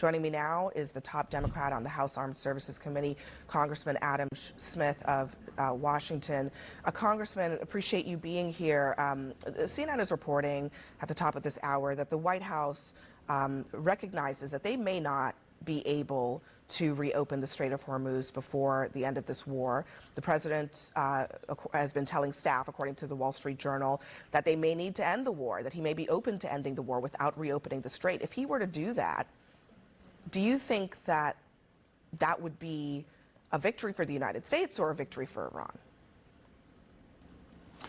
Joining me now is the top Democrat on the House Armed Services Committee, Congressman Adam Smith of Washington. Congressman, appreciate you being here. CNN is reporting at the top of this hour that the White House recognizes that they may not be able to reopen the Strait of Hormuz before the end of this war. The president has been telling staff, according to the Wall Street Journal, that they may need to end the war, that he may be open to ending the war without reopening the strait. If he were to do that, do you think that that would be a victory for the United States or a victory for Iran?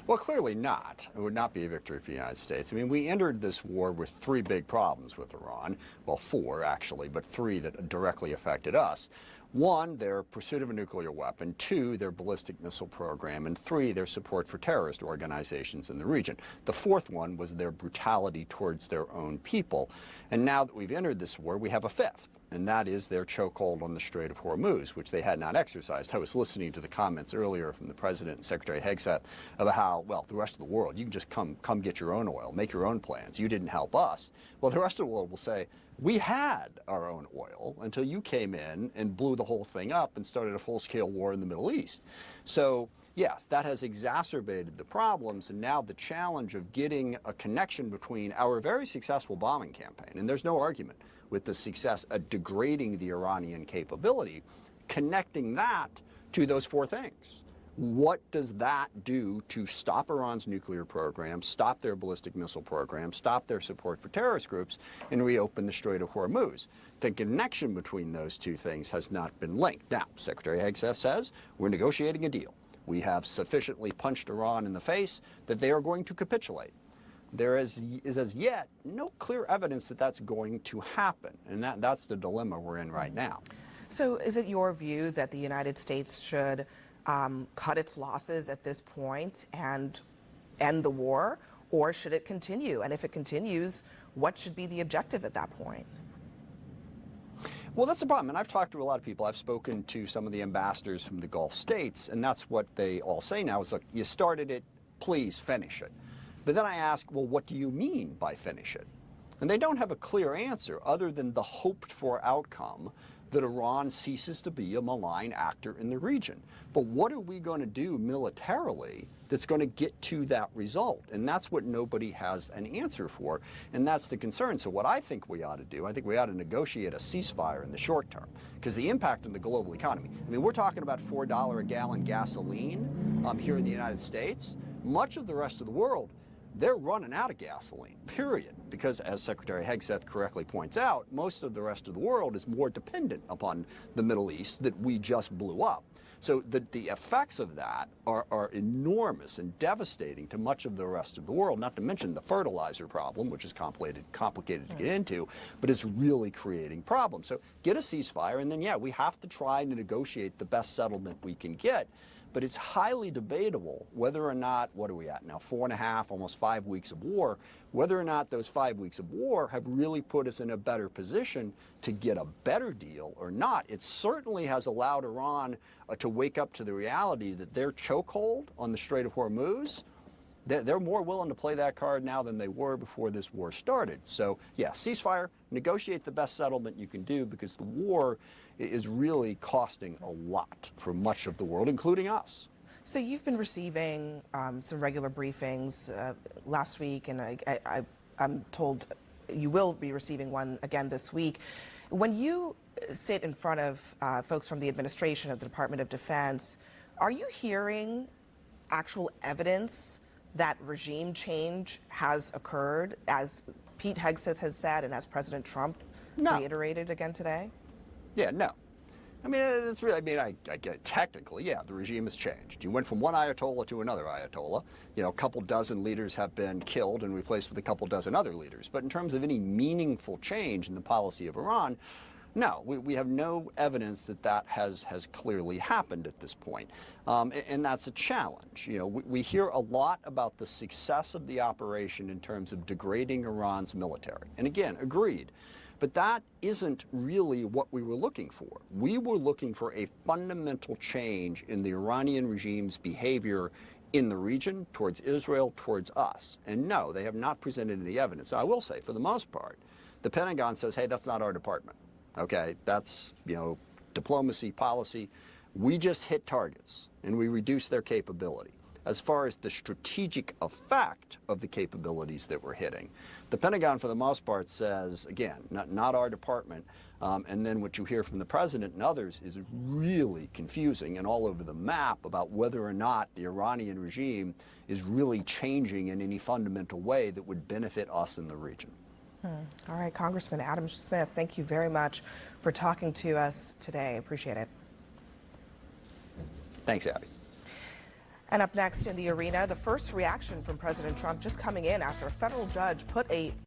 Well, clearly not. It would not be a victory for the United States. I mean, we entered this war with three big problems with Iran. Well, four, actually, but three that directly affected us. One, their pursuit of a nuclear weapon. Two, their ballistic missile program. And three, their support for terrorist organizations in the region. The fourth one was their brutality towards their own people. And now that we've entered this war, we have a fifth, and that is their chokehold on the Strait of Hormuz, which they had not exercised. I was listening to the comments earlier from the President and Secretary Hegseth about how, well, the rest of the world, you can just come get your own oil, make your own plans. You didn't help us. Well, the rest of the world will say, we had our own oil until you came in and blew the whole thing up and started a full-scale war in the Middle East. So, yes, that has exacerbated the problems, and now the challenge of getting a connection between our very successful bombing campaign, and there's no argument with the success of degrading the Iranian capability, connecting that to those four things. What does that do to stop Iran's nuclear program, stop their ballistic missile program, stop their support for terrorist groups, and reopen the Strait of Hormuz? The connection between those two things has not been linked. Now, Secretary Hegseth says we're negotiating a deal. We have sufficiently punched Iran in the face that they are going to capitulate. There is as yet no clear evidence that that's going to happen, and that's the dilemma we're in right now. So is it your view that the United States should cut its losses at this point and end the war, or should it continue? And if it continues, what should be the objective at that point? Well, that's the problem, and I've talked to a lot of people. I've spoken to some of the ambassadors from the Gulf states, and that's what they all say now is, look, you started it, please finish it. But then I ask, well, what do you mean by finish it? And they don't have a clear answer other than the hoped-for outcome that Iran ceases to be a malign actor in the region. But what are we going to do militarily that's going to get to that result? And that's what nobody has an answer for, and that's the concern. So what I think we ought to do, I think we ought to negotiate a ceasefire in the short term, because the impact on the global economy, I mean, we're talking about $4 a gallon gasoline here in the United States. Much of the rest of the world, they're running out of gasoline, period. Because as Secretary Hegseth correctly points out, most of the rest of the world is more dependent upon the Middle East that we just blew up. So the effects of that are enormous and devastating to much of the rest of the world, not to mention the fertilizer problem, which is complicated to get into, but it's really creating problems. So get a ceasefire, and then, yeah, we have to try to negotiate the best settlement we can get. But it's highly debatable whether or not, what are we at now, 4.5, almost 5 weeks of war, whether or not those 5 weeks of war have really put us in a better position to get a better deal or not. It certainly has allowed Iran to wake up to the reality that their chokehold on the Strait of Hormuz, they're more willing to play that card now than they were before this war started. So, yeah, ceasefire, negotiate the best settlement you can do, because the war is really costing a lot for much of the world, including us. So you've been receiving some regular briefings last week, and I'm told you will be receiving one again this week. When you sit in front of folks from the administration of the Department of Defense, are you hearing actual evidence that regime change has occurred, as Pete Hegseth has said and as President Trump reiterated again today? Yeah, no. I mean, it's really, I mean, I get technically, yeah, the regime has changed. You went from one Ayatollah to another Ayatollah. You know, a couple dozen leaders have been killed and replaced with a couple dozen other leaders. But in terms of any meaningful change in the policy of Iran, no, we have no evidence that that has clearly happened at this point. And that's a challenge. You know, we hear a lot about the success of the operation in terms of degrading Iran's military. And again, agreed. But that isn't really what we were looking for. We were looking for a fundamental change in the Iranian regime's behavior in the region, towards Israel, towards us. And no, they have not presented any evidence. I will say, for the most part, the Pentagon says, hey, that's not our department. Okay, that's, diplomacy, policy. We just hit targets and we reduce their capability. As far as the strategic effect of the capabilities that we're hitting, the Pentagon, for the most part, says, again, not our department, and then what you hear from the president and others is really confusing and all over the map about whether or not the Iranian regime is really changing in any fundamental way that would benefit us in the region. All right, Congressman Adam Smith, thank you very much for talking to us today. Appreciate it. Thanks, Abby. And up next in the arena, the first reaction from President Trump just coming in after a federal judge put a